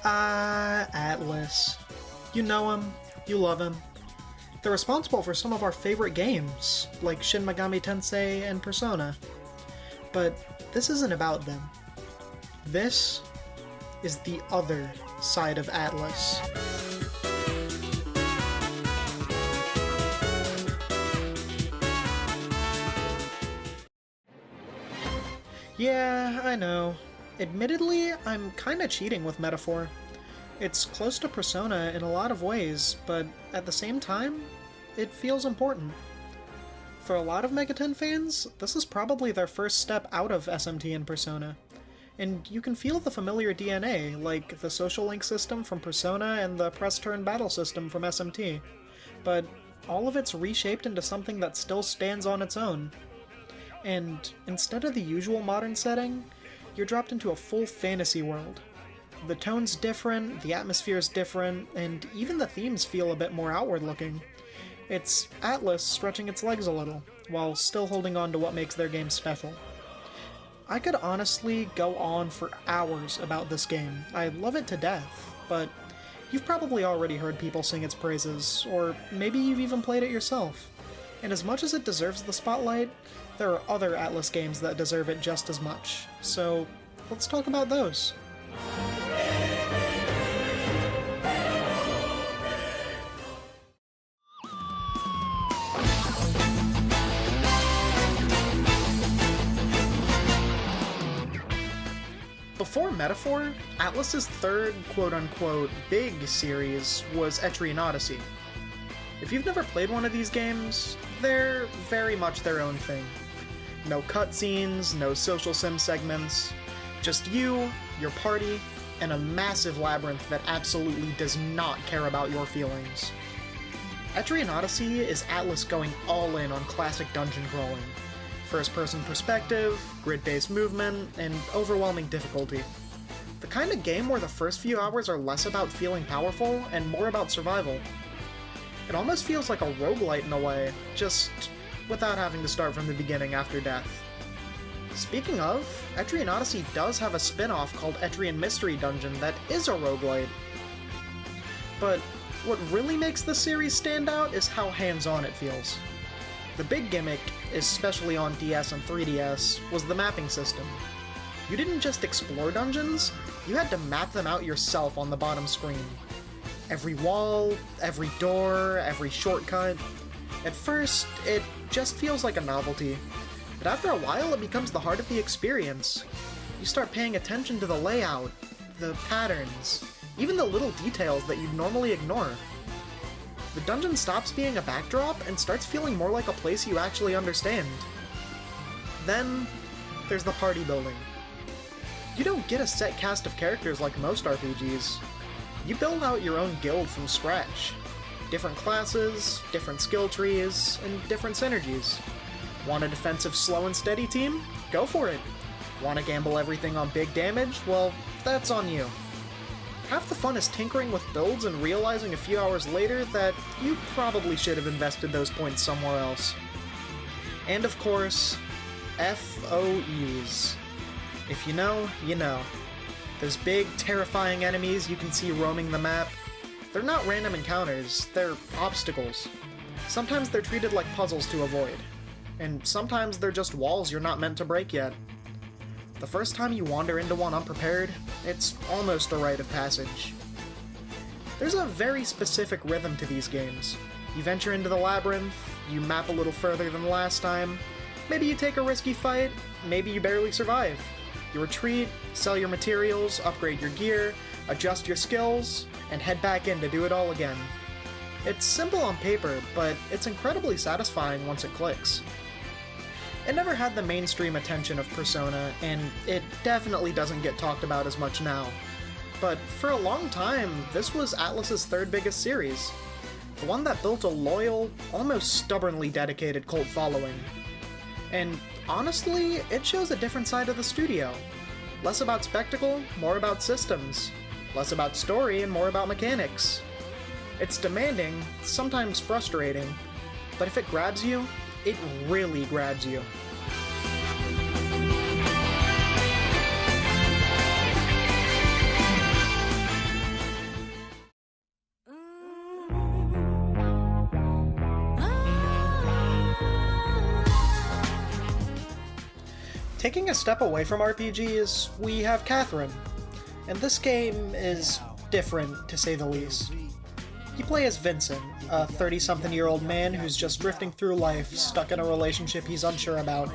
Atlus. You know him, you love him. They're responsible for some of our favorite games, like Shin Megami Tensei and Persona. But this isn't about them. This is the other side of Atlus. Yeah, I know. Admittedly, I'm kinda cheating with metaphor. It's close to Persona in a lot of ways, but at the same time, it feels important. For a lot of Megaten fans, this is probably their first step out of SMT and Persona. And you can feel the familiar DNA, like the social link system from Persona and the press-turn battle system from SMT. But all of it's reshaped into something that still stands on its own. And instead of the usual modern setting, you're dropped into a full fantasy world. The tone's different, the atmosphere's different, and even the themes feel a bit more outward-looking. It's Atlus stretching its legs a little, while still holding on to what makes their game special. I could honestly go on for hours about this game. I love it to death, but you've probably already heard people sing its praises, or maybe you've even played it yourself. And as much as it deserves the spotlight, there are other Atlus games that deserve it just as much. So let's talk about those. Before Metaphor, Atlus's third quote-unquote big series was Etrian Odyssey. If you've never played one of these games, they're very much their own thing. No cutscenes, no social sim segments, just you, your party, and a massive labyrinth that absolutely does not care about your feelings. Etrian Odyssey is Atlus going all in on classic dungeon crawling. First-person perspective, grid-based movement, and overwhelming difficulty. The kind of game where the first few hours are less about feeling powerful and more about survival. It almost feels like a roguelite in a way, just without having to start from the beginning after death. Speaking of, Etrian Odyssey does have a spin-off called Etrian Mystery Dungeon that is a roguelite. But what really makes this series stand out is how hands-on it feels. The big gimmick, especially on DS and 3DS, was the mapping system. You didn't just explore dungeons, you had to map them out yourself on the bottom screen. Every wall, every door, every shortcut. At first, it just feels like a novelty, but after a while it becomes the heart of the experience. You start paying attention to the layout, the patterns, even the little details that you'd normally ignore. The dungeon stops being a backdrop and starts feeling more like a place you actually understand. Then, there's the party building. You don't get a set cast of characters like most RPGs. You build out your own guild from scratch. Different classes, different skill trees, and different synergies. Want a defensive slow and steady team? Go for it. Want to gamble everything on big damage? Well, that's on you. Half the fun is tinkering with builds and realizing a few hours later that you probably should have invested those points somewhere else. And of course, FOEs. If you know, you know. Those big, terrifying enemies you can see roaming the map. They're not random encounters, they're obstacles. Sometimes they're treated like puzzles to avoid. And sometimes they're just walls you're not meant to break yet. The first time you wander into one unprepared, it's almost a rite of passage. There's a very specific rhythm to these games. You venture into the labyrinth, you map a little further than last time, maybe you take a risky fight, maybe you barely survive. You retreat, sell your materials, upgrade your gear, adjust your skills, and head back in to do it all again. It's simple on paper, but it's incredibly satisfying once it clicks. It never had the mainstream attention of Persona, and it definitely doesn't get talked about as much now. But for a long time, this was Atlus's third biggest series. The one that built a loyal, almost stubbornly dedicated cult following. And honestly, it shows a different side of the studio. Less about spectacle, more about systems. Less about story and more about mechanics. It's demanding, sometimes frustrating, but if it grabs you, it really grabs you. Taking a step away from RPGs, we have Catherine, and this game is different, to say the least. You play as Vincent, a 30-something-year-old man who's just drifting through life, stuck in a relationship he's unsure about,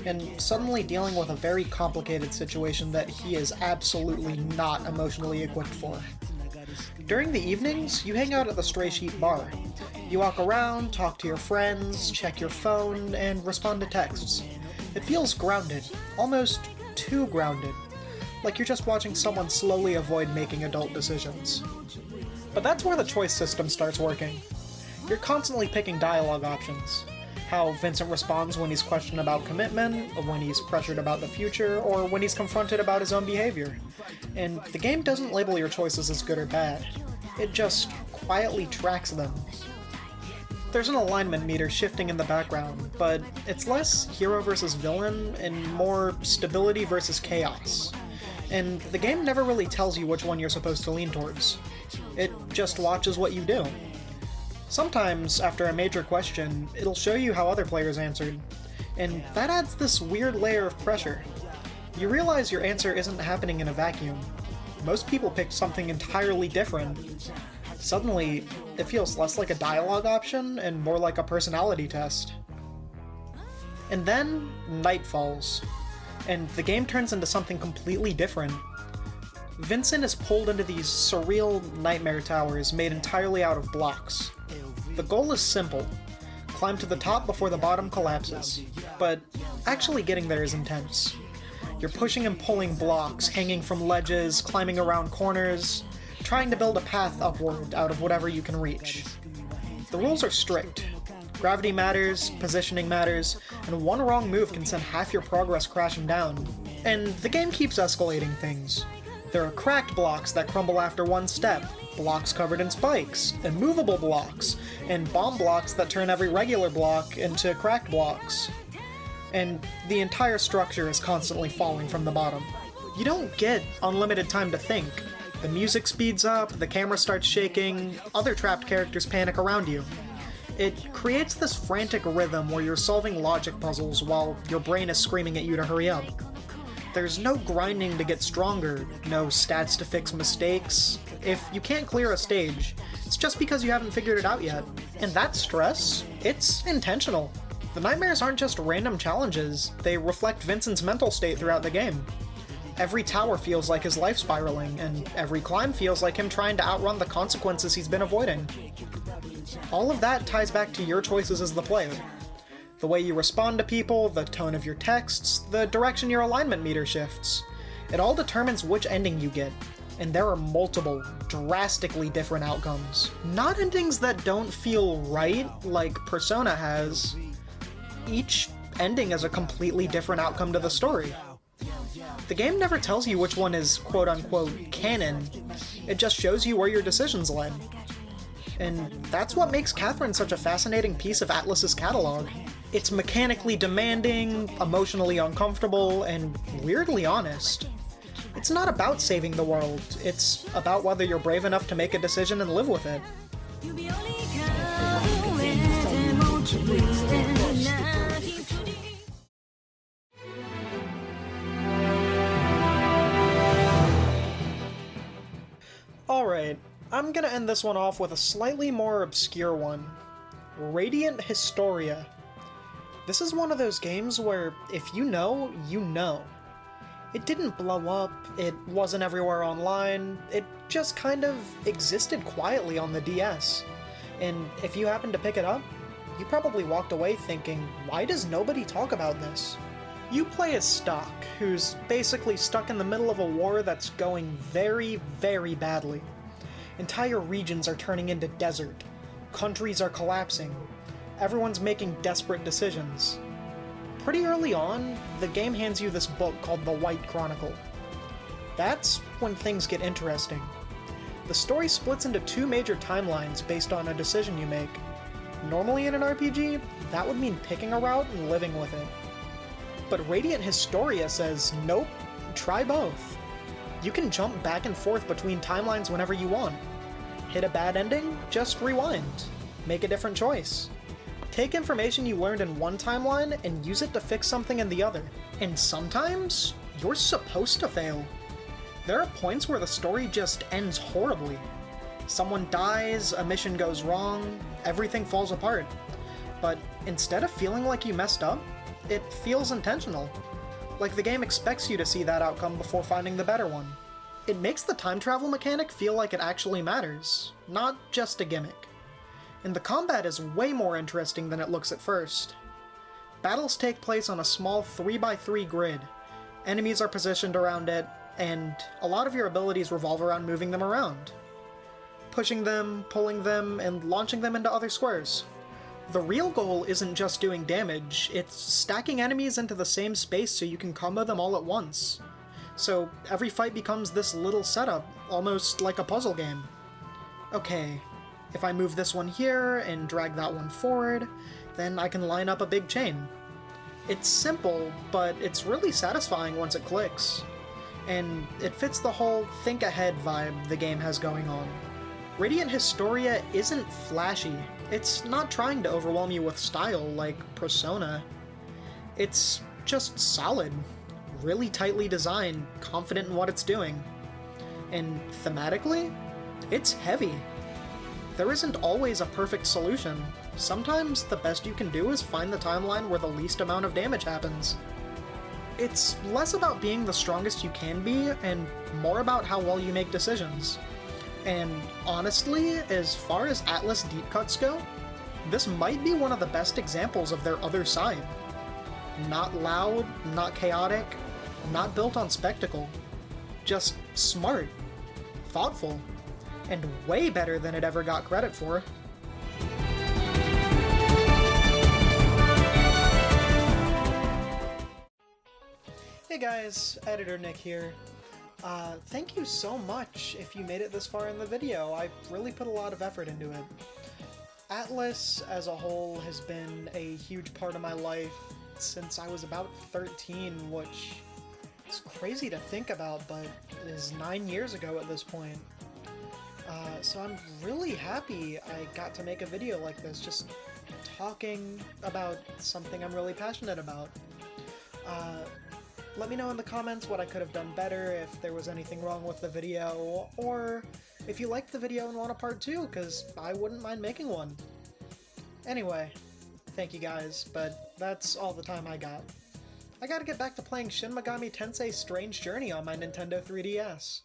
and suddenly dealing with a very complicated situation that he is absolutely not emotionally equipped for. During the evenings, you hang out at the Stray Sheep Bar. You walk around, talk to your friends, check your phone, and respond to texts. It feels grounded, almost too grounded, like you're just watching someone slowly avoid making adult decisions. But that's where the choice system starts working. You're constantly picking dialogue options. How Vincent responds when he's questioned about commitment, when he's pressured about the future, or when he's confronted about his own behavior. And the game doesn't label your choices as good or bad. It just quietly tracks them. There's an alignment meter shifting in the background, but it's less hero versus villain and more stability versus chaos. And the game never really tells you which one you're supposed to lean towards. It just watches what you do. Sometimes, after a major question, it'll show you how other players answered, and that adds this weird layer of pressure. You realize your answer isn't happening in a vacuum. Most people picked something entirely different. Suddenly, it feels less like a dialogue option and more like a personality test. And then, night falls, and the game turns into something completely different. Vincent is pulled into these surreal nightmare towers made entirely out of blocks. The goal is simple: climb to the top before the bottom collapses, but actually getting there is intense. You're pushing and pulling blocks, hanging from ledges, climbing around corners, trying to build a path upward out of whatever you can reach. The rules are strict. Gravity matters, positioning matters, and one wrong move can send half your progress crashing down. And the game keeps escalating things. There are cracked blocks that crumble after one step, blocks covered in spikes, immovable blocks, and bomb blocks that turn every regular block into cracked blocks. And the entire structure is constantly falling from the bottom. You don't get unlimited time to think. The music speeds up, the camera starts shaking, other trapped characters panic around you. It creates this frantic rhythm where you're solving logic puzzles while your brain is screaming at you to hurry up. There's no grinding to get stronger, no stats to fix mistakes. If you can't clear a stage, it's just because you haven't figured it out yet. And that stress, it's intentional. The nightmares aren't just random challenges, they reflect Vincent's mental state throughout the game. Every tower feels like his life spiraling, and every climb feels like him trying to outrun the consequences he's been avoiding. All of that ties back to your choices as the player. The way you respond to people, the tone of your texts, the direction your alignment meter shifts. It all determines which ending you get, and there are multiple, drastically different outcomes. Not endings that don't feel right, like Persona has. Each ending is a completely different outcome to the story. The game never tells you which one is quote-unquote canon, it just shows you where your decisions led. And that's what makes Catherine such a fascinating piece of Atlus's catalog. It's mechanically demanding, emotionally uncomfortable, and weirdly honest. It's not about saving the world, it's about whether you're brave enough to make a decision and live with it. Alright, I'm gonna end this one off with a slightly more obscure one. Radiant Historia. This is one of those games where if you know, you know. It didn't blow up, it wasn't everywhere online, it just kind of existed quietly on the DS. And if you happened to pick it up, you probably walked away thinking, why does nobody talk about this? You play as Stock, who's basically stuck in the middle of a war that's going very, very badly. Entire regions are turning into desert. Countries are collapsing. Everyone's making desperate decisions. Pretty early on, the game hands you this book called The White Chronicle. That's when things get interesting. The story splits into two major timelines based on a decision you make. Normally in an RPG, that would mean picking a route and living with it. But Radiant Historia says, nope, try both. You can jump back and forth between timelines whenever you want. Hit a bad ending? Just rewind. Make a different choice. take information you learned in one timeline and use it to fix something in the other. And sometimes, you're supposed to fail. There are points where the story just ends horribly. Someone dies, a mission goes wrong, everything falls apart. But instead of feeling like you messed up, it feels intentional. Like the game expects you to see that outcome before finding the better one. It makes the time travel mechanic feel like it actually matters, not just a gimmick. And the combat is way more interesting than it looks at first. Battles take place on a small 3x3 grid. Enemies are positioned around it, and a lot of your abilities revolve around moving them around. Pushing them, pulling them, and launching them into other squares. The real goal isn't just doing damage, it's stacking enemies into the same space so you can combo them all at once. So every fight becomes this little setup, almost like a puzzle game. Okay, if I move this one here and drag that one forward, then I can line up a big chain. It's simple, but it's really satisfying once it clicks. And it fits the whole think ahead vibe the game has going on. Radiant Historia isn't flashy. It's not trying to overwhelm you with style like Persona. It's just solid, really tightly designed, confident in what it's doing. And thematically, it's heavy. There isn't always a perfect solution. Sometimes the best you can do is find the timeline where the least amount of damage happens. It's less about being the strongest you can be, and more about how well you make decisions. And honestly, as far as Atlus deep cuts go, this might be one of the best examples of their other side. Not loud, not chaotic, not built on spectacle. Just smart, thoughtful, and way better than it ever got credit for. Hey guys, Editor Nick here. Thank you so much if you made it this far in the video. I really put a lot of effort into it. Atlus as a whole has been a huge part of my life since I was about 13, which is crazy to think about, but is 9 years ago at this point. So I'm really happy I got to make a video like this, just talking about something I'm really passionate about. Let me know in the comments what I could have done better, if there was anything wrong with the video, or if you liked the video and want a part 2, because I wouldn't mind making one. Anyway, thank you guys, but that's all the time I got. I gotta get back to playing Shin Megami Tensei Strange Journey on my Nintendo 3DS.